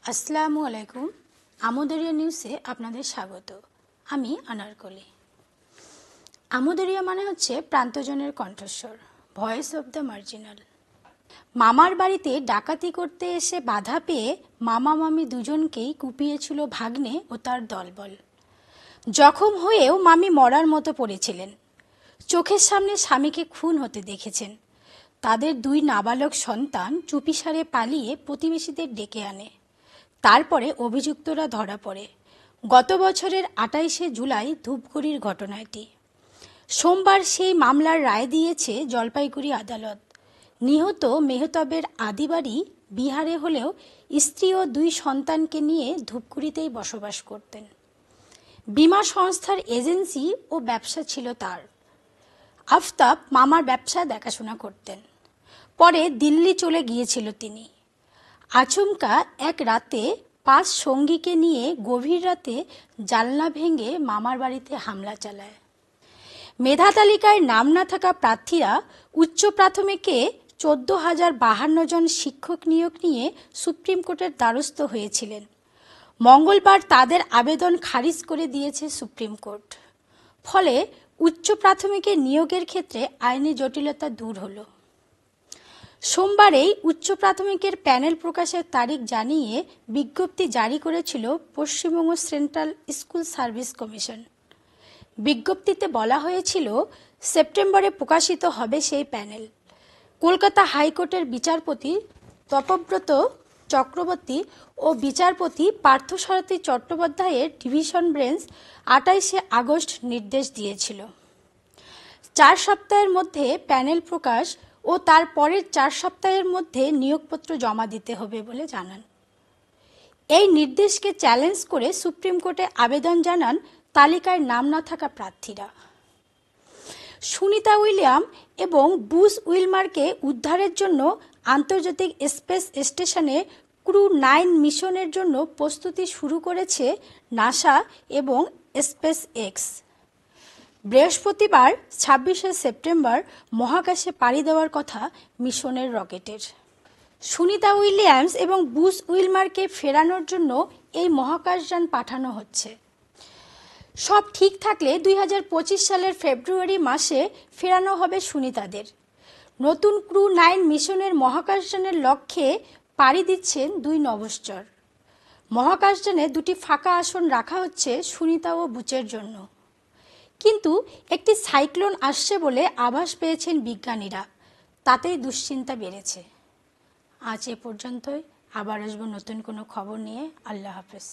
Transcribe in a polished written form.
আসসালামু আলাইকুম। আমোদরিয়া নিউজে আপনাদের স্বাগত। আমি আনারকলি। আমোদরিয়া মানে হচ্ছে প্রান্তজনের কণ্ঠস্বর, ভয়েস অব দ্য মার্জিনাল। মামার বাড়িতে ডাকাতি করতে এসে বাধা পেয়ে মামা মামি দুজনকেই কুপিয়েছিল ভাগ্নে ও তার দলবল। জখম হয়েও মামি মরার মতো পড়েছিলেন। চোখের সামনে স্বামীকে খুন হতে দেখেছেন। তাদের দুই নাবালক সন্তান চুপিসারে পালিয়ে প্রতিবেশীদের ডেকে আনে। তারপরে অভিযুক্তরা ধরা পড়ে। গত বছরের ২৮শে জুলাই ধূপগুড়ির ঘটনা এটি। সোমবার সেই মামলার রায় দিয়েছে জলপাইগুড়ি আদালত। নিহত মেহতাবের আদিবাড়ি বিহারে হলেও স্ত্রী ও দুই সন্তানকে নিয়ে ধূপগুড়িতেই বসবাস করতেন। বীমা সংস্থার এজেন্সি ও ব্যবসা ছিল তার। আফতাব মামার ব্যবসা দেখাশোনা করতেন। পরে দিল্লি চলে গিয়েছিল তিনি। আচমকা এক রাতে ৫ সঙ্গীকে নিয়ে গভীর রাতে জানলা ভেঙে মামার বাড়িতে হামলা চালায়। মেধা তালিকায় নাম না থাকা প্রার্থীরা উচ্চ প্রাথমিকে ১৪,০৫২ জন শিক্ষক নিয়োগ নিয়ে সুপ্রিম কোর্টের দ্বারস্থ হয়েছিলেন। মঙ্গলবার তাদের আবেদন খারিজ করে দিয়েছে সুপ্রিম কোর্ট। ফলে উচ্চ প্রাথমিকে নিয়োগের ক্ষেত্রে আইনি জটিলতা দূর হলো। সোমবারেই উচ্চ প্রাথমিকের প্যানেল প্রকাশের তারিখ জানিয়ে বিজ্ঞপ্তি জারি করেছিল Paschimbanga central school service commission. বিজ্ঞপ্তিতে বলা হয়েছিল সেপ্টেম্বরে প্রকাশিত হবে সেই প্যানেল। কলকাতা হাইকোর্টের বিচারপতি তপব্রত চক্রবর্তী ও বিচারপতি পার্থসারথী চট্টোপাধ্যায়ের ডিভিশন বেঞ্চ ২৮শে আগস্ট নির্দেশ দিয়েছিল ৪ সপ্তাহের মধ্যে প্যানেল প্রকাশ ও তার পরের ৪ সপ্তাহের মধ্যে নিয়োগপত্র জমা দিতে হবে বলে জানান। এই নির্দেশকে চ্যালেঞ্জ করে সুপ্রিম কোর্টে আবেদন জানান তালিকায় নাম না থাকা প্রার্থীরা। সুনিতা উইলিয়াম এবং বুশ উইলমারকে উদ্ধারের জন্য আন্তর্জাতিক স্পেস স্টেশনে ক্রু ৯ মিশনের জন্য প্রস্তুতি শুরু করেছে নাসা এবং স্পেস এক্স। বৃহস্পতিবার ২৬শে সেপ্টেম্বর মহাকাশে পাড়ি দেওয়ার কথা মিশনের রকেটের। সুনিতা উইলিয়ামস এবং বুশ উইলমারকে ফেরানোর জন্য এই মহাকাশযান পাঠানো হচ্ছে। সব ঠিক থাকলে ২০২৫ সালের ফেব্রুয়ারি মাসে ফেরানো হবে সুনিতাদের। নতুন ক্রু ৯ মিশনের মহাকাশযানের লক্ষ্যে পাড়ি দিচ্ছেন দুই নভশ্চর। মহাকাশযানে ২টি ফাঁকা আসন রাখা হচ্ছে সুনিতা ও বুচের জন্য। কিন্তু একটি সাইক্লোন আসছে বলে আভাস পেয়েছেন বিজ্ঞানীরা। তাতেই দুশ্চিন্তা বেড়েছে। আজ এ পর্যন্তই। আবার আসবো নতুন কোনো খবর নিয়ে। আল্লাহ হাফেজ।